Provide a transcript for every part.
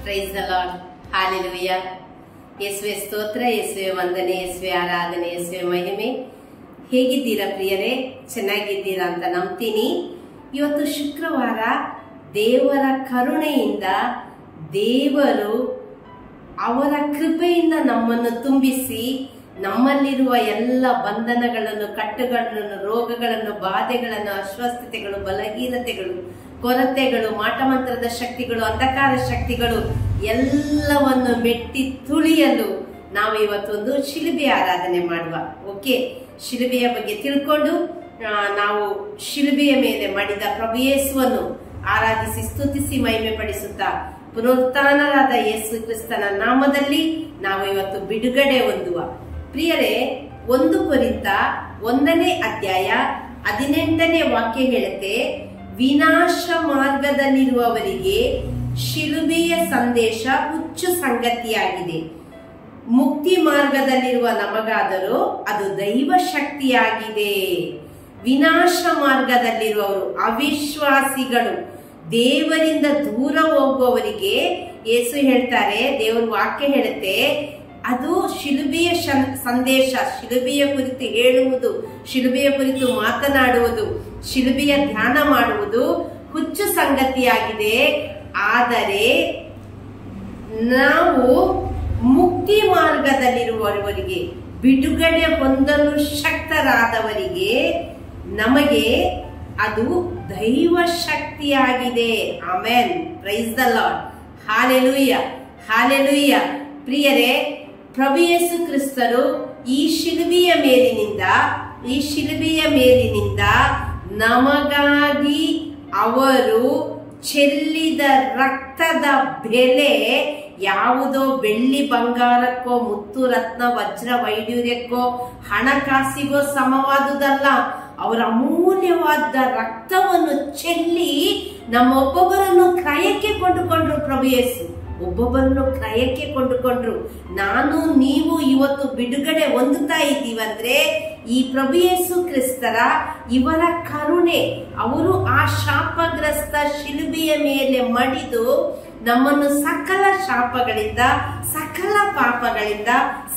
Price the lord, hallelujah. ಯೇಸುವೆ ಸ್ತೋತ್ರ, ಯೇಸುವೆ ವಂದನೆ, ಯೇಸುವೆ ಆರಾಧನೆ, ಯೇಸುವೆ ಮಹಿಮೆ. ಹೇಗಿದ್ದೀರಾ ಪ್ರಿಯರೇ? ಚೆನ್ನಾಗಿದ್ದೀರಾ ಅಂತ ನಂಬ್ತೀನಿ. ಇವತ್ತು ಶುಕ್ರವಾರ. ದೇವರ ಕರುಣೆಯಿಂದ ದೇವರು ಅವರ ಕೃಪೆಯಿಂದ ನಮ್ಮನ್ನು ತುಂಬಿಸಿ ನಮ್ಮಲ್ಲಿರುವ ಎಲ್ಲ ಬಂಧನಗಳನ್ನು, ಕಟ್ಟುಗಳನ್ನು, ರೋಗಗಳನ್ನು, ಬಾಧೆಗಳನ್ನು, ಅಸ್ವಸ್ಥತೆಗಳು, ಬಲಹೀನತೆಗಳು, ಕೊರತೆಗಳು, ಮಾಟಮಂತ್ರದ ಶಕ್ತಿಗಳು, ಅಂಧಕಾರ ಶಕ್ತಿಗಳು ಎಲ್ಲವನ್ನು ಮೆಟ್ಟಿ ತುಳಿಯಲು ನಾವು ಇವತ್ತೊಂದು ಶಿಲುಬೆ ಆರಾಧನೆ ಮಾಡುವ. ಓಕೆ, ಶಿಲುಬೆಯ ಬಗ್ಗೆ ತಿಳ್ಕೊಂಡು ನಾವು ಶಿಲುಬೆಯ ಮೇಲೆ ಮಾಡಿದ ಪ್ರಭು ಯೇಸುವನ್ನು ಆರಾಧಿಸಿ ಸ್ತುತಿಸಿ ಮಹಿಮೆ ಪಡಿಸುತ್ತಾ ಪುನರುತ್ಥಾನರಾದ ಯೇಸು ಕ್ರಿಸ್ತನ ನಾಮದಲ್ಲಿ ನಾವು ಇವತ್ತು ಬಿಡುಗಡೆ ಹೊಂದುವ. ಪ್ರಿಯರೇ, 1 ಕೊರಿಂಥ 1ನೇ ಅಧ್ಯಾಯ 18ನೇ ವಾಕ್ಯ ಹೇಳುತ್ತೆ, ವಿನಾಶ ಮಾರ್ಗದಲ್ಲಿರುವವರಿಗೆ ಶಿಲುಬೆಯ ಸಂದೇಶ ಹುಚ್ಚು ಸಂಗತಿಯಾಗಿದೆ, ಮುಕ್ತಿ ಮಾರ್ಗದಲ್ಲಿರುವ ನಮಗಾದರೂ ಅದು ದೈವ ಶಕ್ತಿಯಾಗಿದೆ. ವಿನಾಶ ಮಾರ್ಗದಲ್ಲಿರುವವರು, ಅವಿಶ್ವಾಸಿಗಳು, ದೇವರಿಂದ ದೂರ ಹೋಗುವವರಿಗೆ ಯೇಸು ಹೇಳ್ತಾರೆ, ದೇವರ ವಾಕ್ಯ ಹೇಳುತ್ತೆ, ಅದು ಶಿಲುಬೆಯ ಸಂದೇಶ, ಶಿಲುಬೆಯ ಕುರಿತು ಹೇಳುವುದು, ಶಿಲುಬೆಯ ಕುರಿತು ಮಾತನಾಡುವುದು, ಶಿಲುಬೆಯ ಧ್ಯಾನ ಮಾಡುವುದು ಹುಚ್ಚು ಸಂಗತಿಯಾಗಿದೆ. ಆದರೆ ನಾವು ಮುಕ್ತಿ ಮಾರ್ಗದಲ್ಲಿರುವವರಿಗೆ, ಬಿಡುಗಡೆ ಹೊಂದಲು ಶಕ್ತರಾದವರಿಗೆ ನಮಗೆ ಅದು ದೈವ ಶಕ್ತಿಯಾಗಿದೆ. Amen. Price the lord. Hallelujah, hallelujah. ಪ್ರಿಯರೇ, ಪ್ರಭು ಯೇಸು ಕ್ರಿಸ್ತರು ಈ ಶಿಲುಬೆಯ ಮೇಲಿನಿಂದ ನಮಗಾಗಿ ಅವರು ಚೆಲ್ಲಿದ ರಕ್ತದ ಬೆಲೆ ಯಾವುದೋ ಬೆಳ್ಳಿ ಬಂಗಾರಕ್ಕೋ, ಮುತ್ತು ರತ್ನ ವಜ್ರ ವೈಡೂರ್ಯಕ್ಕೋ, ಹಣಕಾಸಿಗೋ ಸಮವಾದುದಲ್ಲ. ಅವರ ಅಮೂಲ್ಯವಾದ ರಕ್ತವನ್ನು ಚೆಲ್ಲಿ ನಮ್ಮೊಬ್ಬೊಬ್ಬರನ್ನು ಕ್ರಯಕ್ಕೆ ಕೊಂಡುಕೊಂಡ್ರು. ಪ್ರಭು ಯೇಸು ಒಬ್ಬೊಬ್ಬರನ್ನು ಕ್ರಯಕ್ಕೆ ಕೊಂಡುಕೊಂಡ್ರು. ನಾನು ನೀವು ಇವತ್ತು ಬಿಡುಗಡೆ ಹೊಂದುತ್ತಾ ಇದ್ದೀವಂದ್ರೆ ಈ ಪ್ರಭು ಯೇಸು ಕ್ರಿಸ್ತರ ಇವರ ಕರುಣೆ. ಅವರು ಆ ಶಾಪಗ್ರಸ್ತ ಶಿಲುಬೆಯ ಮೇಲೆ ಮಡಿದು ನಮ್ಮನ್ನು ಸಕಲ ಶಾಪಗಳಿಂದ, ಸಕಲ ಪಾಪಗಳಿಂದ,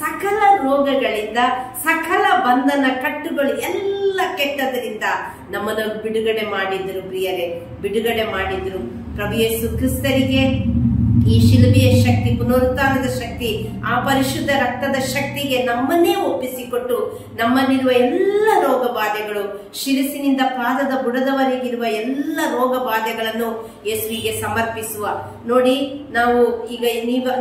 ಸಕಲ ರೋಗಗಳಿಂದ, ಸಕಲ ಬಂಧನ ಕಟ್ಟುಗಳು ಎಲ್ಲ ಕೆಟ್ಟದರಿಂದ ನಮ್ಮನ್ನು ಬಿಡುಗಡೆ ಮಾಡಿದ್ರು. ಪ್ರಿಯರೇ, ಬಿಡುಗಡೆ ಮಾಡಿದ್ರು. ಪ್ರಭು ಯೇಸು ಕ್ರಿಸ್ತರಿಗೆ ಈ ಶಿಲುಬೆಯ ಶಕ್ತಿ, ಪುನರುತ್ಥಾನದ ಶಕ್ತಿ, ಆ ಪರಿಶುದ್ಧ ರಕ್ತದ ಶಕ್ತಿಗೆ ನಮ್ಮನ್ನೇ ಒಪ್ಪಿಸಿಕೊಟ್ಟು ನಮ್ಮಲ್ಲಿರುವ ಎಲ್ಲ ರೋಗ ಬಾಧೆಗಳು, ಶಿರಸಿನಿಂದ ಪಾದದ ಬುಡದವರೆಗಿರುವ ಎಲ್ಲ ರೋಗ ಬಾಧೆಗಳನ್ನು ಯೇಸುವಿಗೆ ಸಮರ್ಪಿಸುವ. ನೋಡಿ, ನಾವು ಈಗ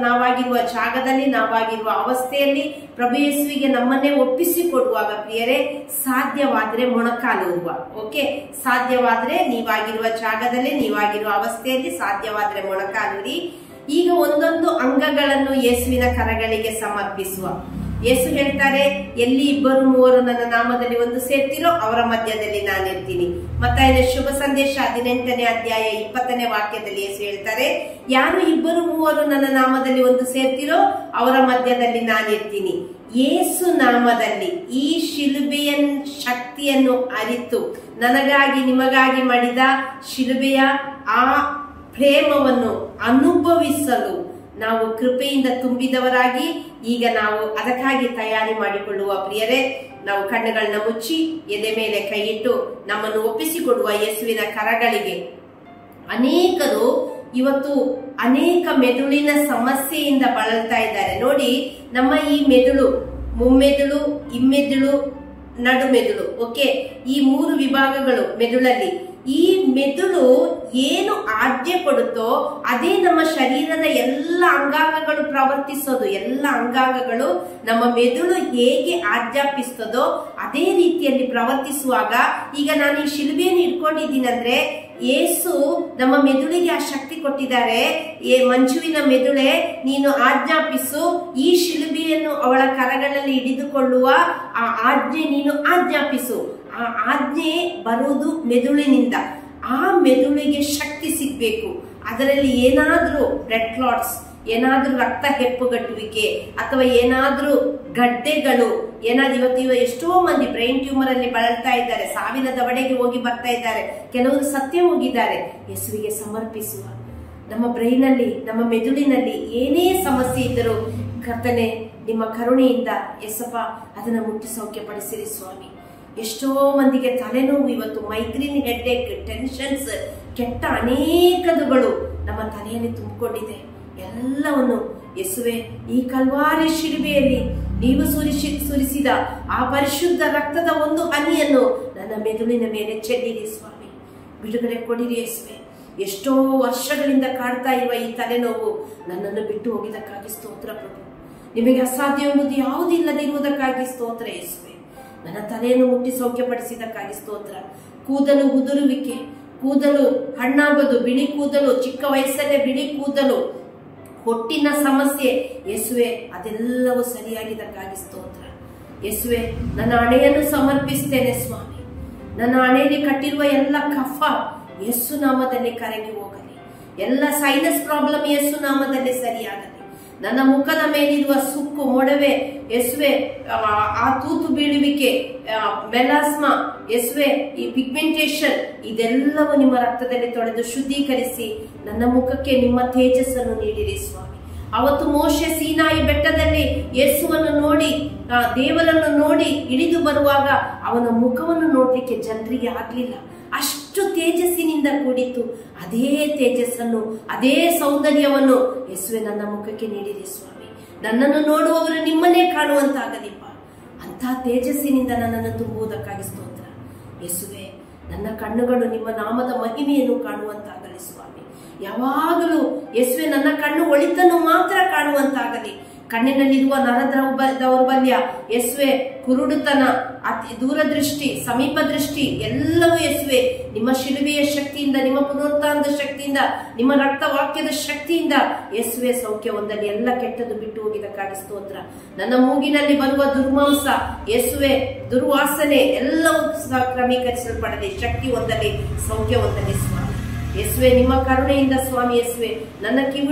ನಾವಾಗಿರುವ ಜಾಗದಲ್ಲಿ, ನಾವಾಗಿರುವ ಅವಸ್ಥೆಯಲ್ಲಿ ಪ್ರಭು ಯೇಸುವಿಗೆ ನಮ್ಮನ್ನೇ ಒಪ್ಪಿಸಿಕೊಡುವಾಗ ಪ್ರಿಯರೇ, ಸಾಧ್ಯವಾದ್ರೆ ಮೊಣಕಾಲೂರುವ. ಓಕೆ, ಸಾಧ್ಯವಾದ್ರೆ ನೀವಾಗಿರುವ ಜಾಗದಲ್ಲಿ, ನೀವಾಗಿರುವ ಅವಸ್ಥೆಯಲ್ಲಿ ಸಾಧ್ಯವಾದ್ರೆ ಮೊಣಕಾಲೂರಿ. ಈಗ ಒಂದೊಂದು ಅಂಗಗಳನ್ನು ಯೇಸುವಿನ ಕರಗಳಿಗೆ ಸಮರ್ಪಿಸುವ. ಯೇಸು ಹೇಳ್ತಾರೆ, ಎಲ್ಲಿ 2-3 ನನ್ನ ನಾಮದಲ್ಲಿ ಒಂದು ಸೇರ್ತಿರೋ ಅವರ ಮಧ್ಯದಲ್ಲಿ ನಾನಿರ್ತೀನಿ. ಮತ್ತಾಯನ ಶುಭ ಸಂದೇಶ 18ನೇ ಅಧ್ಯಾಯ 20ನೇ ವಾಕ್ಯದಲ್ಲಿ ಯೇಸು ಹೇಳ್ತಾರೆ, ಯಾರು 2-3 ನನ್ನ ನಾಮದಲ್ಲಿ ಒಂದು ಸೇರ್ತಿರೋ ಅವರ ಮಧ್ಯದಲ್ಲಿ ನಾನಿರ್ತೀನಿ. ಯೇಸು ನಾಮದಲ್ಲಿ ಈ ಶಿಲುಬೆಯ ಶಕ್ತಿಯನ್ನು ಅರಿತು ನನಗಾಗಿ ನಿಮಗಾಗಿ ಮಾಡಿದ ಶಿಲುಬೆಯ ಆ ಪ್ರೇಮವನ್ನು ಅನುಭವಿಸಲು ನಾವು ಕೃಪೆಯಿಂದ ತುಂಬಿದವರಾಗಿ ಈಗ ನಾವು ಅದಕ್ಕಾಗಿ ತಯಾರಿ ಮಾಡಿಕೊಳ್ಳುವ. ಪ್ರಿಯರೇ, ನಾವು ಕಣ್ಣುಗಳನ್ನ ಮುಚ್ಚಿ ಎದೆ ಮೇಲೆ ಕೈ ಇಟ್ಟು ನಮ್ಮನ್ನು ಒಪ್ಪಿಸಿಕೊಡುವ ಯೇಸುವಿನ ಕರಗಳಿಗೆ. ಅನೇಕರು ಇವತ್ತು ಅನೇಕ ಮೆದುಳಿನ ಸಮಸ್ಯೆಯಿಂದ ಬಳಲ್ತಾ ಇದ್ದಾರೆ. ನೋಡಿ, ನಮ್ಮ ಈ ಮೆದುಳು, ಮುಮ್ಮೆದುಳು, ಹಿಮ್ಮೆದುಳು, ನಡುಮೆದುಳು, ಓಕೆ, ಈ 3 ವಿಭಾಗಗಳು ಮೆದುಳಲ್ಲಿ. ಈ ಮೆದುಳು ಏನು ಆಜ್ಞೆ ಕೊಡುತ್ತೋ ಅದೇ ನಮ್ಮ ಶರೀರದ ಎಲ್ಲ ಅಂಗಾಂಗಗಳು ಪ್ರವರ್ತಿಸೋದು. ಎಲ್ಲ ಅಂಗಾಂಗಗಳು ನಮ್ಮ ಮೆದುಳು ಹೇಗೆ ಆಜ್ಞಾಪಿಸ್ತದೋ ಅದೇ ರೀತಿಯಲ್ಲಿ ಪ್ರವರ್ತಿಸುವಾಗ, ಈಗ ನಾನು ಈ ಶಿಲುಬೆಯನ್ನು ಇಟ್ಕೊಂಡಿದ್ದೀನಂದ್ರೆ ಯೇಸು ನಮ್ಮ ಮೆದುಳಿಗೆ ಆ ಶಕ್ತಿ ಕೊಟ್ಟಿದ್ದಾರೆ. ಮಂಜುವಿನ ಮೆದುಳೆ, ನೀನು ಆಜ್ಞಾಪಿಸು, ಈ ಶಿಲುಬೆಯನ್ನು ಅವಳ ಕರಗಳಲ್ಲಿ ಹಿಡಿದುಕೊಳ್ಳುವ ಆ ಆಜ್ಞೆ ನೀನು ಆಜ್ಞಾಪಿಸು. ಆ ಆಜ್ಞೆ ಬರುವುದು ಮೆದುಳಿನಿಂದ. ಆ ಮೆದುಳಿಗೆ ಶಕ್ತಿ ಸಿಗ್ಬೇಕು. ಅದರಲ್ಲಿ ಏನಾದ್ರೂ ಬ್ಲಡ್ ಕ್ಲಾಟ್ಸ್, ಏನಾದ್ರೂ ರಕ್ತ ಹೆಪ್ಪುಗಟ್ಟುವಿಕೆ ಅಥವಾ ಏನಾದ್ರೂ ಗಡ್ಡೆಗಳು, ಇವತ್ತು ಎಷ್ಟೋ ಮಂದಿ ಬ್ರೈನ್ ಟ್ಯೂಮರ್ ಅಲ್ಲಿ ಬಳಲ್ತಾ ಇದ್ದಾರೆ, ಸಾವಿನ ದವಡೆಗೆ ಹೋಗಿ ಬರ್ತಾ ಇದ್ದಾರೆ, ಕೆಲವರು ಸತ್ಯ ಹೋಗಿದ್ದಾರೆ. ಯೇಸುವಿಗೆ ಸಮರ್ಪಿಸುವ. ನಮ್ಮ ಬ್ರೈನಲ್ಲಿ, ನಮ್ಮ ಮೆದುಳಿನಲ್ಲಿ ಏನೇ ಸಮಸ್ಯೆ ಇದ್ದರೂ ಕರ್ತನೆ ನಿಮ್ಮ ಕರುಣೆಯಿಂದ ಎಸಪ್ಪ ಅದನ್ನು ಮುಟ್ಟಿ ಸೌಖ್ಯಪಡಿಸಿರಿ ಸ್ವಾಮಿ. ಎಷ್ಟೋ ಮಂದಿಗೆ ತಲೆನೋವು ಇವತ್ತು, ಮೈಗ್ರೇನ್, ಹೆಡ್ಏಕ್, ಟೆನ್ಷನ್ಸ್, ಕೆಟ್ಟ ಅನೇಕದುಗಳು ನಮ್ಮ ತಲೆಯಲ್ಲಿ ತುಂಬಿಕೊಂಡಿದೆ. ಎಲ್ಲವನ್ನು ಯೇಸುವೆ ಈ ಕಲ್ವಾರಿ ಶಿಲುಬೆಯಲ್ಲಿ ನೀವು ಸುರಿಸಿದ ಆ ಪರಿಶುದ್ಧ ರಕ್ತದ ಒಂದು ಹನಿಯನ್ನು ನನ್ನ ಮೆದುಳಿನ ಮೇಲೆ ಚೆಲ್ಲಿರಿ ಸ್ವಾಮಿ. ಬಿಡುಗಡೆ ಕೊಡಿರಿ ಯೇಸುವೆ. ಎಷ್ಟೋ ವರ್ಷಗಳಿಂದ ಕಾಡ್ತಾ ಇರುವ ಈ ತಲೆನೋವು ನನ್ನನ್ನು ಬಿಟ್ಟು ಹೋಗಿದ್ದಕ್ಕಾಗಿ ಸ್ತೋತ್ರ ಪ್ರಭು. ನಿಮಗೆ ಅಸಾಧ್ಯ ಎಂಬುದು ಯಾವುದಿಲ್ಲದೆ ಇರುವುದಕ್ಕಾಗಿ ಸ್ತೋತ್ರ ಯೇಸುವೆ. ನನ್ನ ತಲೆಯನ್ನು ಮುಟ್ಟಿ ಸೌಖ್ಯಪಡಿಸಿದ್ದಕ್ಕಾಗಿ ಸ್ತೋತ್ರ. ಕೂದಲು ಉದುರುವಿಕೆ, ಕೂದಲು ಹಣ್ಣಾಗೋದು, ಬಿಳಿ ಕೂದಲು, ಚಿಕ್ಕ ವಯಸ್ಸಲ್ಲೇ ಬಿಳಿ ಕೂದಲು, ಹೊಟ್ಟಿನ ಸಮಸ್ಯೆ ಯೇಸುವೆ ಅದೆಲ್ಲವೂ ಸರಿಯಾಗಿದ್ದಕ್ಕಾಗಿ ಸ್ತೋತ್ರ ಯೇಸುವೆ. ನನ್ನ ಹಣೆಯನ್ನು ಸಮರ್ಪಿಸ್ತೇನೆ ಸ್ವಾಮಿ. ನನ್ನ ಹಣೆಯಲ್ಲಿ ಕಟ್ಟಿರುವ ಎಲ್ಲ ಕಫ ಯೇಸು ನಾಮದಲ್ಲಿ ಕರಗಿ ಹೋಗಲಿ. ಎಲ್ಲ ಸೈನಸ್ ಪ್ರಾಬ್ಲಮ್ ಯೇಸು ನಾಮದಲ್ಲಿ ಸರಿಯಾಗಲಿ. ನನ್ನ ಮುಖದ ಮೇಲಿರುವ ಸುಕ್ಕು, ಮೊಡವೆ ಯೇಸುವೆ, ಆ ತೂತು ಬೀಳುವಿಕೆ, ಮೆಲಾಸ್ಮಾ ಯೇಸುವೆ, ಈ ಪಿಗ್ಮೆಂಟೇಷನ್ ಇದೆಲ್ಲವೂ ನಿಮ್ಮ ರಕ್ತದಲ್ಲಿ ತೊಳೆದು ಶುದ್ಧೀಕರಿಸಿ ನನ್ನ ಮುಖಕ್ಕೆ ನಿಮ್ಮ ತೇಜಸ್ಸನ್ನು ನೀಡಿರಿ ಸ್ವಾಮಿ. ಅವತ್ತು ಮೋಶೆ ಸೀನಾಯಿ ಬೆಟ್ಟದಲ್ಲಿ ಯೇಸುವನ್ನು ನೋಡಿ, ದೇವರನ್ನು ನೋಡಿ ಇಳಿದು ಬರುವಾಗ ಅವನ ಮುಖವನ್ನು ನೋಡ್ಲಿಕ್ಕೆ ಜನರಿಗೆ ಆಗ್ಲಿಲ್ಲ. ಅಷ್ಟು ತೇಜಸ್ಸಿನಿಂದ ಕೂಡಿತ್ತು. ಅದೇ ತೇಜಸ್ಸನ್ನು, ಅದೇ ಸೌಂದರ್ಯವನ್ನು ಯೇಸುವೆ ನನ್ನ ಮುಖಕ್ಕೆ ನೀಡಿರಿ ಸ್ವಾಮಿ. ನನ್ನನ್ನು ನೋಡುವವರು ನಿಮ್ಮನ್ನೇ ಕಾಣುವಂತಾಗಲಿಪ್ಪ. ಅಂತ ತೇಜಸ್ಸಿನಿಂದ ನನ್ನನ್ನು ತುಂಬುವುದಕ್ಕಾಗಿ ಸ್ತೋತ್ರ ಯೇಸುವೆ. ನನ್ನ ಕಣ್ಣುಗಳು ನಿಮ್ಮ ನಾಮದ ಮಹಿಮೆಯನ್ನು ಕಾಣುವಂತಾಗಲಿ ಸ್ವಾಮಿ. ಯಾವಾಗಲೂ ಯೇಸುವೆ ನನ್ನ ಕಣ್ಣು ಒಳಿತನ್ನು ಮಾತ್ರ ಕಾಣುವಂತಾಗಲಿ. ಕಣ್ಣಿನಲ್ಲಿರುವ ದೌರ್ಬಲ್ಯ ಯೇಸುವೆ, ಕುರುಡುತನ, ದೂರದೃಷ್ಟಿ, ಸಮೀಪ ದೃಷ್ಟಿ ಎಲ್ಲವೂ ಯೇಸುವೆ ನಿಮ್ಮ ಶಿಲುಬೆಯ ಶಕ್ತಿಯಿಂದ, ನಿಮ್ಮ ಪುನರುತ್ಥಾನದ ಶಕ್ತಿಯಿಂದ, ನಿಮ್ಮ ರಕ್ತವಾಕ್ಯದ ಶಕ್ತಿಯಿಂದ ಯೇಸುವೆ ಸೌಖ್ಯ ಹೊಂದಲಿ. ಎಲ್ಲ ಕೆಟ್ಟದ್ದು ಬಿಟ್ಟು ಹೋಗಿದ್ದಕ್ಕಾಗಿ ಸ್ತೋತ್ರ. ನನ್ನ ಮೂಗಿನಲ್ಲಿ ಬರುವ ದುರ್ಮಾಂಸ ಯೇಸುವೆ, ದುರ್ವಾಸನೆ ಎಲ್ಲವೂ ಕ್ರಮೀಕರಿಸಲ್ಪಡಲಿ. ಶಕ್ತಿ ಹೊಂದಲಿ, ಸೌಖ್ಯ ಹೊಂದಲಿ ಸ್ವಾಮಿ ಯೇಸುವೆ. ನಿಮ್ಮ ಕರುಣೆಯಿಂದ ಸ್ವಾಮಿ ಯೇಸುವೆ ನನ್ನ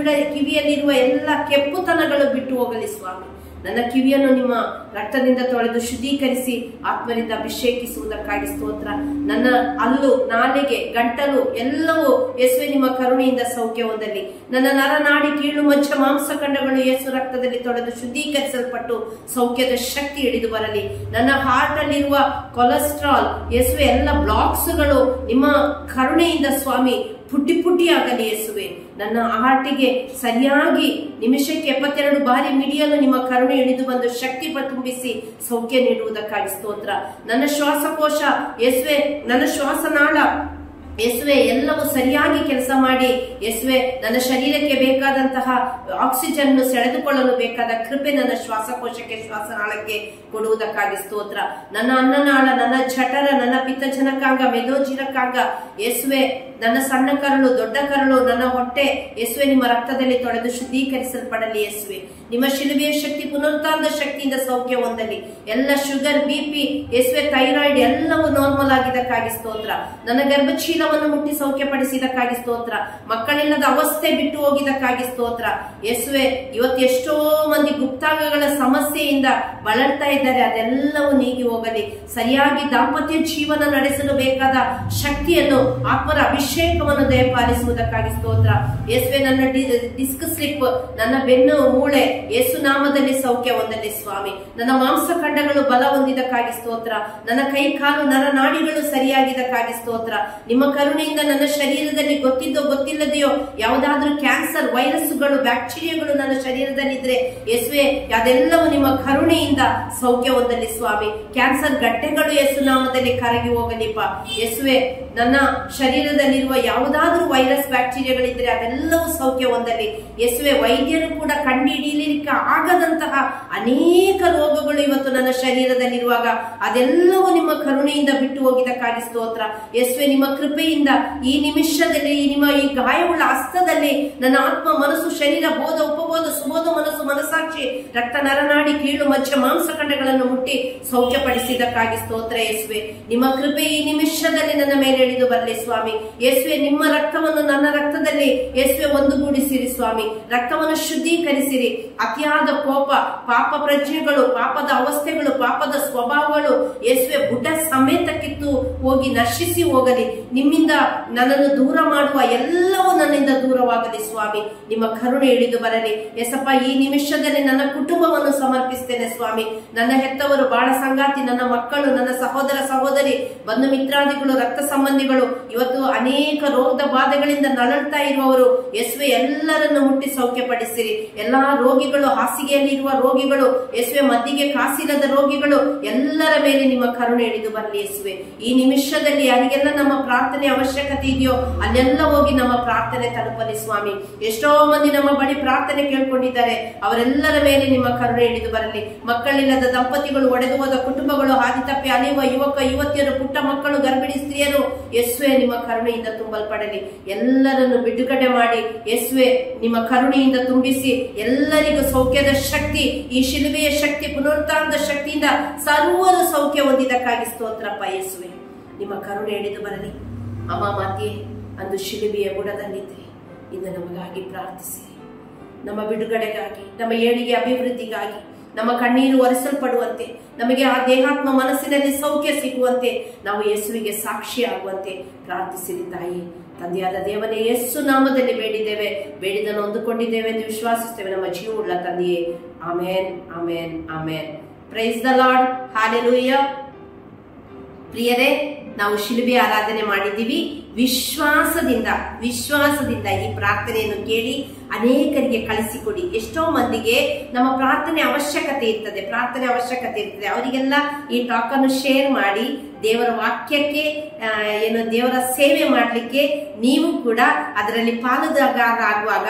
ಕಿವಿಯಲ್ಲಿರುವ ಎಲ್ಲ ಕೆಪ್ಪುತನಗಳು ಬಿಟ್ಟು ಹೋಗಲಿ ಸ್ವಾಮಿ. ನನ್ನ ಕಿವಿಯನ್ನು ನಿಮ್ಮ ರಕ್ತದಿಂದ ತೊಳೆದು ಶುದ್ಧೀಕರಿಸಿ ಆತ್ಮರಿಂದ ಅಭಿಷೇಕಿಸುವುದಕ್ಕಾಗಿ ಸ್ತೋತ್ರ. ನನ್ನ ಹಲ್ಲು, ನಾಲಿಗೆ, ಗಂಟಲು ಎಲ್ಲವೂ ಯೇಸುವೆ ನಿಮ್ಮ ಕರುಣೆಯಿಂದ ಸೌಖ್ಯ ಹೊಂದಲಿ. ನನ್ನ ನರನಾಡಿ, ಕೀಳು, ಮಜ್ಜ, ಮಾಂಸಖಂಡಗಳು ಯೇಸು ರಕ್ತದಲ್ಲಿ ತೊಳೆದು ಶುದ್ಧೀಕರಿಸಲ್ಪಟ್ಟು ಸೌಖ್ಯದ ಶಕ್ತಿ ಹಿಡಿದು ಬರಲಿ. ನನ್ನ ಹಾರ್ಟ್ ಅಲ್ಲಿರುವ ಕೊಲೆಸ್ಟ್ರಾಲ್ ಯೇಸುವೆ ಎಲ್ಲ ಬ್ಲಾಕ್ಸ್ಗಳು ನಿಮ್ಮ ಕರುಣೆಯಿಂದ ಸ್ವಾಮಿ ಪುಟ್ಟಿ ಪುಟ್ಟಿ ಆಗಲಿ ಯೇಸುವೆ. ನನ್ನ ಹಾರ್ಟಿಗೆ ಸರಿಯಾಗಿ ನಿಮಿಷಕ್ಕೆ 72 ಬಾರಿ ಮಿಡಿಯಲು ನಿಮ್ಮ ಕರುಣೆ ಇಳಿದು ಬಂದು ಶಕ್ತಿ ತುಂಬಿಸಿ ಸೌಖ್ಯ ನೀಡುವುದಕ್ಕಾಗಿ ಸ್ತೋತ್ರ. ನನ್ನ ಶ್ವಾಸಕೋಶ ಯೇಸುವೆ, ನನ್ನ ಶ್ವಾಸನಾಳ ಯೇಸುವೆ ಎಲ್ಲವೂ ಸರಿಯಾಗಿ ಕೆಲಸ ಮಾಡಿ ಯೇಸುವೆ ನನ್ನ ಶರೀರಕ್ಕೆ ಬೇಕಾದಂತಹ ಆಕ್ಸಿಜನ್ ಸೆಳೆದುಕೊಳ್ಳಲು ಬೇಕಾದ ಕೃಪೆ ನನ್ನ ಶ್ವಾಸಕೋಶಕ್ಕೆ, ಶ್ವಾಸನಾಳಕ್ಕೆ ಕೊಡುವುದಕ್ಕಾಗಿ ಸ್ತೋತ್ರ. ನನ್ನ ಅನ್ನನಾಳ, ನನ್ನ ಜಠರ, ನನ್ನ ಪಿತ್ತಜನಕಾಂಗ, ಮೆದೋಜನಕಾಂಗ ಯೇಸುವೆ, ನನ್ನ ಸಣ್ಣ ಕರಳು, ದೊಡ್ಡ ಕರಳು, ನನ್ನ ಹೊಟ್ಟೆ ಯೇಸುವೆ ನಿಮ್ಮ ರಕ್ತದಲ್ಲಿ ತೊಳೆದು ಶುದ್ಧೀಕರಿಸಲ್ಪಡಲಿ ಯೇಸುವೆ. ನಿಮ್ಮ ಶಿಲುಬೆಯ ಶಕ್ತಿ, ಪುನರುತ್ಥಾನದ ಶಕ್ತಿಯಿಂದ ಸೌಖ್ಯ ಹೊಂದಲಿ. ಎಲ್ಲ ಶುಗರ್, ಬಿಪಿ ಯೇಸುವೆ, ಥೈರಾಯ್ಡ್ ಎಲ್ಲವೂ ನಾರ್ಮಲ್ ಆಗಿದ್ದಕ್ಕಾಗಿ ಸ್ತೋತ್ರ. ನನ್ನ ಗರ್ಭಚೀಲವನ್ನು ಮುಟ್ಟಿ ಸೌಖ್ಯಪಡಿಸಿದಕ್ಕಾಗಿ ಸ್ತೋತ್ರ. ಮಕ್ಕಳಿಲ್ಲದ ಅವಸ್ಥೆ ಬಿಟ್ಟು ಹೋಗಿದ್ದಕ್ಕಾಗಿ ಸ್ತೋತ್ರ ಯೇಸುವೆ. ಇವತ್ತು ಎಷ್ಟೋ ಮಂದಿ ಗುಪ್ತಾಂಗಗಳ ಸಮಸ್ಯೆಯಿಂದ ಬಳಲ್ತಾ ಇದ್ದಾರೆ, ಅದೆಲ್ಲವೂ ನೀಗಿ ಹೋಗಲಿ. ಸರಿಯಾಗಿ ದಾಂಪತ್ಯ ಜೀವನ ನಡೆಸಲು ಬೇಕಾದ ಶಕ್ತಿಯನ್ನು, ಆತ್ಮರ ಅಭಿಷೇಕವನ್ನು ದಯಪಾಲಿಸುವುದಕ್ಕಾಗಿ ಸ್ತೋತ್ರ ಯೇಸುವೆ. ನನ್ನ ಡಿಸ್ಕ್ ಸ್ಲಿಪ್, ನನ್ನ ಬೆನ್ನು ಮೂಳೆ ಯೇಸು ನಾಮದಲ್ಲಿ ಸೌಖ್ಯ ಹೊಂದಲಿ ಸ್ವಾಮಿ. ನನ್ನ ಮಾಂಸಖಂಡಗಳು ಬಲ ಹೊಂದಿದಕ್ಕಾಗಿ ಸ್ತೋತ್ರ. ನನ್ನ ಕೈ ಕಾಲು ನರನಾಡಿಗಳು ಸರಿಯಾಗಿದ್ದಕ್ಕಾಗಿ ಸ್ತೋತ್ರ. ನಿಮ್ಮ ಕರುಣೆಯಿಂದ ನನ್ನ ಶರೀರದಲ್ಲಿ ಗೊತ್ತಿದ್ದೋ ಗೊತ್ತಿಲ್ಲದೆಯೋ ಯಾವುದಾದ್ರೂ ಕ್ಯಾನ್ಸರ್, ವೈರಸ್ಗಳು, ಬ್ಯಾಕ್ಟೀರಿಯಾಗಳು ನನ್ನ ಶರೀರದಲ್ಲಿದ್ರೆ ಯೇಸುವೆ ಅದೆಲ್ಲವೂ ನಿಮ್ಮ ಕರುಣೆಯಿಂದ ಸೌಖ್ಯ ಹೊಂದಲಿ ಸ್ವಾಮಿ. ಕ್ಯಾನ್ಸರ್ ಗಡ್ಡೆಗಳು ಯೇಸು ನಾಮದಲ್ಲಿ ಕರಗಿ ಹೋಗಲಿಪ್ಪ ಯೇಸುವೆ. ನನ್ನ ಶರೀರದಲ್ಲಿರುವ ಯಾವುದಾದ್ರೂ ವೈರಸ್, ಬ್ಯಾಕ್ಟೀರಿಯಾಗಳಿದ್ರೆ ಅದೆಲ್ಲವೂ ಸೌಖ್ಯ ಹೊಂದಲಿ ಯೇಸುವೆ. ವೈದ್ಯರು ಕೂಡ ಕಂಡುಹಿಡಿಯಲಿಕ್ಕೆ ಆಗದಂತಹ ಅನೇಕ ರೋಗಗಳು ಇವತ್ತು ನನ್ನ ಶರೀರದಲ್ಲಿರುವಾಗ ಅದೆಲ್ಲವೂ ನಿಮ್ಮ ಕರುಣೆಯಿಂದ ಬಿಟ್ಟು ಹೋಗಿದ್ದಕ್ಕಾಗಿ ಸ್ತೋತ್ರ ಯೇಸುವೆ. ನಿಮ್ಮ ಕೃಪೆಯಿಂದ ಈ ನಿಮಿಷದಲ್ಲಿ, ನಿಮ್ಮ ಈ ಗಾಯವುಳ್ಳ ಹಸ್ತದಲ್ಲಿ ನನ್ನ ಆತ್ಮ, ಮನಸ್ಸು, ಶರೀರ, ಬೋಧ, ಉಪಬೋಧ, ಸುಬೋಧ, ಮನಸ್ಸು, ಮನಸ್ಸಾಕ್ಷಿ, ರಕ್ತ, ನರನಾಡಿ, ಕೀಳು, ಮಜ್ಜ, ಮಾಂಸಖಂಡಗಳನ್ನು ಮುಟ್ಟಿ ಸೌಖ್ಯಪಡಿಸಿದ್ದಕ್ಕಾಗಿ ಸ್ತೋತ್ರ ಯೇಸುವೆ. ನಿಮ್ಮ ಕೃಪೆ ಈ ನಿಮಿಷದಲ್ಲಿ ನನ್ನ ಮೇಲೆ ಇಳಿದು ಬರಲಿ ಸ್ವಾಮಿ. ಯೇಸುವೆ, ನಿಮ್ಮ ರಕ್ತವನ್ನು ನನ್ನ ರಕ್ತದಲ್ಲಿ ಯೇಸುವೆ ಒಂದುಗೂಡಿಸಿರಿ ಸ್ವಾಮಿ. ರಕ್ತವನ್ನು ಶುದ್ಧೀಕರಿಸಿರಿ. ಅತಿಯಾದ ಕೋಪ, ಪಾಪ ಪ್ರಜ್ಞೆಗಳು, ಪಾಪದ ಅವಸ್ಥೆಗಳು, ಪಾಪದ ಸ್ವಭಾವಗಳು ಯೇಸುವೆ ಬುಡ ಸಮೇತ ಕಿತ್ತು ಹೋಗಿ ನಶಿಸಿ ಹೋಗಲಿ. ನಿಮ್ಮಿಂದ ನನ್ನನ್ನು ದೂರ ಮಾಡುವ ಎಲ್ಲವೂ ನನ್ನಿಂದ ದೂರವಾಗಲಿ ಸ್ವಾಮಿ. ನಿಮ್ಮ ಕರುಣೆ ಇಳಿದು ಬರಲಿ ಯೇಸಪ್ಪ. ಈ ನಿಮಿಷದಲ್ಲಿ ನನ್ನ ಕುಟುಂಬವನ್ನು ಸಮರ್ಪಿಸ್ತೇನೆ ಸ್ವಾಮಿ. ನನ್ನ ಹೆತ್ತವರು, ಬಾಳ ಸಂಗಾತಿ, ನನ್ನ ಮಕ್ಕಳು, ನನ್ನ ಸಹೋದರ ಸಹೋದರಿ, ಬಂಧು ಮಿತ್ರಾದಿಗಳು, ರಕ್ತ ಸಂಬಂಧಿಗಳು, ಇವತ್ತು ಅನೇಕ ರೋಗದ ಬಾಧೆಗಳಿಂದ ನರಳ್ತಾ ಇರುವವರು ಯೇಸುವೆ ಎಲ್ಲರನ್ನು ಮುಟ್ಟಿ ಸೌಖ್ಯಪಡಿಸಿರಿ. ಎಲ್ಲಾ ರೋಗಿಗಳು, ಹಾಸಿಗೆಯಲ್ಲಿ ಇರುವ ರೋಗಿಗಳು ಯೇಸುವೆ, ಮದ್ದಿಗೆ ಕಾಸಿಲ್ಲದ ರೋಗಿಗಳು, ಎಲ್ಲರ ಮೇಲೆ ನಿಮ್ಮ ಕರುಣೆ ಇಳಿದು ಬರಲಿ ಯೇಸುವೆ. ಈ ನಿಮಿಷದಲ್ಲಿ ಯಾರಿಗೆಲ್ಲ ನಮ್ಮ ಪ್ರಾರ್ಥನೆ ಅವಶ್ಯಕತೆ ಇದೆಯೋ ಅಲ್ಲೆಲ್ಲ ಹೋಗಿ ನಮ್ಮ ಪ್ರಾರ್ಥನೆ ತಲುಪಲಿ ಸ್ವಾಮಿ. ಎಷ್ಟೋ ಮಂದಿ ನಮ್ಮ ಬಳಿ ಪ್ರಾರ್ಥನೆ ಕೇಳ್ಕೊಂಡಿದ್ದಾರೆ, ಅವರೆಲ್ಲರ ಮೇಲೆ ನಿಮ್ಮ ಕರುಣೆ ಇಳಿದು ಬರಲಿ. ಮಕ್ಕಳಿಲ್ಲದ ದಂಪತಿಗಳು, ಒಡೆದು ಹೋದ ಕುಟುಂಬಗಳು, ಹಾದಿ ತಪ್ಪಿ ಅಲಿಯುವ ಯುವಕ ಯುವತಿಯರು, ಪುಟ್ಟ ಮಕ್ಕಳು, ಗರ್ಭಿಣಿ ಸ್ತ್ರೀಯರು ಯೇಸುವೆ ನಿಮ್ಮ ಕರುಣೆಯಿಂದ ತುಂಬಲ್ಪಡಲಿ. ಎಲ್ಲರನ್ನು ಬಿಡುಗಡೆ ಮಾಡಿ ಯೇಸುವೆ ನಿಮ್ಮ ಕರುಣೆಯಿಂದ ತುಂಬಿಸಿ ಎಲ್ಲರಿಗೂ ಸೌಖ್ಯದ ಶಕ್ತಿ, ಈ ಶಿಲುಬೆಯ ಶಕ್ತಿ, ಪುನರುತ್ಥಾನದ ಶಕ್ತಿಯಿಂದ ಸರ್ವರು ಸೌಖ್ಯ ಹೊಂದಿದ್ದಕ್ಕಾಗಿ ಸ್ತೋತ್ರಪ್ಪ ಯೇಸುವೆ. ನಿಮ್ಮ ಕರುಣೆ ಇಳಿದು ಬರಲಿ. ಅಮ್ಮ ಮಾತೆ ಅಂದು ಶಿಲುಬೆಯ ಬುಡದಲ್ಲಿದ್ದೆ, ಇಂದು ನಮಗಾಗಿ ಪ್ರಾರ್ಥಿಸಿ. ನಮ್ಮ ಬಿಡುಗಡೆಗಾಗಿ, ನಮ್ಮ ಏಳಿಗೆ ಅಭಿವೃದ್ಧಿಗಾಗಿ, ನಮ್ಮ ಕಣ್ಣೀರು ಒರೆಸಲ್ಪಡುವಂತೆ, ನಮಗೆ ಆ ದೇಹಾತ್ಮ ಮನಸ್ಸಿನಲ್ಲಿ ಸೌಖ್ಯ ಸಿಗುವಂತೆ, ನಾವು ಯೇಸುವಿಗೆ ಸಾಕ್ಷಿ ಆಗುವಂತೆ ಪ್ರಾರ್ಥಿಸಿರಿ ತಾಯಿ. ತಂದೆಯಾದ ದೇವನೇ, ಯೇಸು ನಾಮದಲ್ಲಿ ಬೇಡಿದ್ದೇವೆ, ಬೇಡಿದನ್ನು ಹೊಂದಿಕೊಂಡಿದ್ದೇವೆ ಎಂದು ವಿಶ್ವಾಸಿಸ್ತೇವೆ ನಮ್ಮ ಜೀವವುಳ್ಳ ತಂದೆಯೇ. Amen, amen, amen. Praise the lord. Hallelujah. ಪ್ರಿಯರೇ, ನಾವು ಶಿಲುಬೆ ಆರಾಧನೆ ಮಾಡಿದ್ದೀವಿ. ವಿಶ್ವಾಸದಿಂದ ಈ ಪ್ರಾರ್ಥನೆಯನ್ನು ಕೇಳಿ ಅನೇಕರಿಗೆ ಕಳಿಸಿಕೊಡಿ. ಎಷ್ಟೋ ಮಂದಿಗೆ ನಮ್ಮ ಪ್ರಾರ್ಥನೆ ಅವಶ್ಯಕತೆ ಇರ್ತದೆ, ಅವರಿಗೆಲ್ಲ ಈ ಟಾಕ್ ಅನ್ನು ಶೇರ್ ಮಾಡಿ ದೇವರ ವಾಕ್ಯಕ್ಕೆ ದೇವರ ಸೇವೆ ಮಾಡಲಿಕ್ಕೆ ನೀವು ಕೂಡ ಅದರಲ್ಲಿ ಪಾಲುದಾರರಾಗುವಾಗ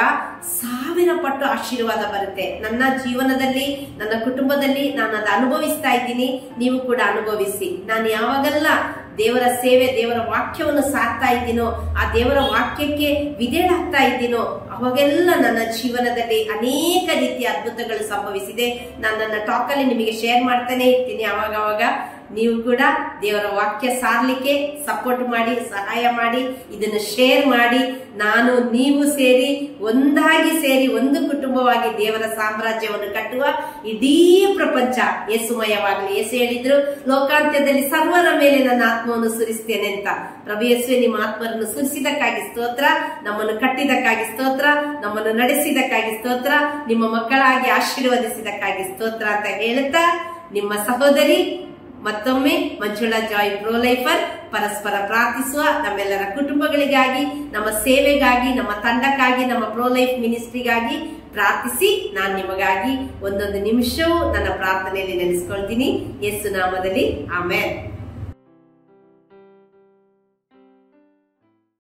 1000 ಪಟ್ಟು ಆಶೀರ್ವಾದ ಬರುತ್ತೆ. ನನ್ನ ಜೀವನದಲ್ಲಿ, ನನ್ನ ಕುಟುಂಬದಲ್ಲಿ ನಾನು ಅದು ಅನುಭವಿಸ್ತಾ ಇದ್ದೀನಿ. ನೀವು ಕೂಡ ಅನುಭವಿಸಿ. ನಾನು ಯಾವಾಗೆಲ್ಲ ದೇವರ ಸೇವೆ, ದೇವರ ವಾಕ್ಯವನ್ನು ಸಾರ್ತಾ ಇದ್ದೀನೋ, ಆ ದೇವರ ವಾಕ್ಯಕ್ಕೆ ವಿಧೇಯರಾಗ್ತಾ ಇದ್ದೀನೋ, ಅವಾಗೆಲ್ಲ ನನ್ನ ಜೀವನದಲ್ಲಿ ಅನೇಕ ರೀತಿಯ ಅದ್ಭುತಗಳು ಸಂಭವಿಸಿದೆ. ನಾನು ನನ್ನ ಟಾಕ್ ಅಲ್ಲಿ ನಿಮಗೆ ಶೇರ್ ಮಾಡ್ತಾನೆ ಇರ್ತೀನಿ. ಅವಾಗ ನೀವು ಕೂಡ ದೇವರ ವಾಕ್ಯ ಸಾರ್ಲಿಕ್ಕೆ ಸಪೋರ್ಟ್ ಮಾಡಿ, ಸಹಾಯ ಮಾಡಿ, ಇದನ್ನು ಶೇರ್ ಮಾಡಿ, ನಾನು ನೀವು ಸೇರಿ ಒಂದಾಗಿ ಸೇರಿ ಒಂದು ಕುಟುಂಬವಾಗಿ ದೇವರ ಸಾಮ್ರಾಜ್ಯವನ್ನು ಕಟ್ಟುವ ಇಡೀ ಪ್ರಪಂಚ ಯೇಸುಮಯವಾಗಲಿ. ಯೇಸು ಹೇಳಿದ್ರು, ಲೋಕಾಂತ್ಯದಲ್ಲಿ ಸರ್ವರ ಮೇಲೆ ನನ್ನ ಆತ್ಮವನ್ನು ಸುರಿಸ್ತೇನೆ ಅಂತ. ಪ್ರಭು ಯೇಸುವೆ, ನಿಮ್ಮ ಆತ್ಮರನ್ನು ಸುರಿಸಿದಕ್ಕಾಗಿ ಸ್ತೋತ್ರ, ನಮ್ಮನ್ನು ಕಟ್ಟಿದಕ್ಕಾಗಿ ಸ್ತೋತ್ರ, ನಮ್ಮನ್ನು ನಡೆಸಿದಕ್ಕಾಗಿ ಸ್ತೋತ್ರ, ನಿಮ್ಮ ಮಕ್ಕಳಾಗಿ ಆಶೀರ್ವದಿಸಿದಕ್ಕಾಗಿ ಸ್ತೋತ್ರ ಅಂತ ಹೇಳುತ್ತಾ, ನಿಮ್ಮ ಸಹೋದರಿ ಮತ್ತೊಮ್ಮೆ ಮಂಜುಳಾ ಜಾಯ್ ಪ್ರೊಲೈಫರ್ ಪರಸ್ಪರ ಪ್ರಾರ್ಥಿಸುವ ನಮ್ಮೆಲ್ಲರ ಕುಟುಂಬಗಳಿಗಾಗಿ, ನಮ್ಮ ಸೇವೆಗಾಗಿ, ನಮ್ಮ ತಂಡಕ್ಕಾಗಿ, ನಮ್ಮ ಪ್ರೊಲೈಫ್ ಮಿನಿಸ್ಟ್ರಿಗಾಗಿ ಪ್ರಾರ್ಥಿಸಿ. ನಾನು ನಿಮಗಾಗಿ ಒಂದೊಂದು ನಿಮಿಷವೂ ನನ್ನ ಪ್ರಾರ್ಥನೆಯಲ್ಲಿ ನೆನೆಸ್ಕೊಳ್ತೀನಿ. ಯೇಸು ನಾಮದಲ್ಲಿ ಆಮೆನ್.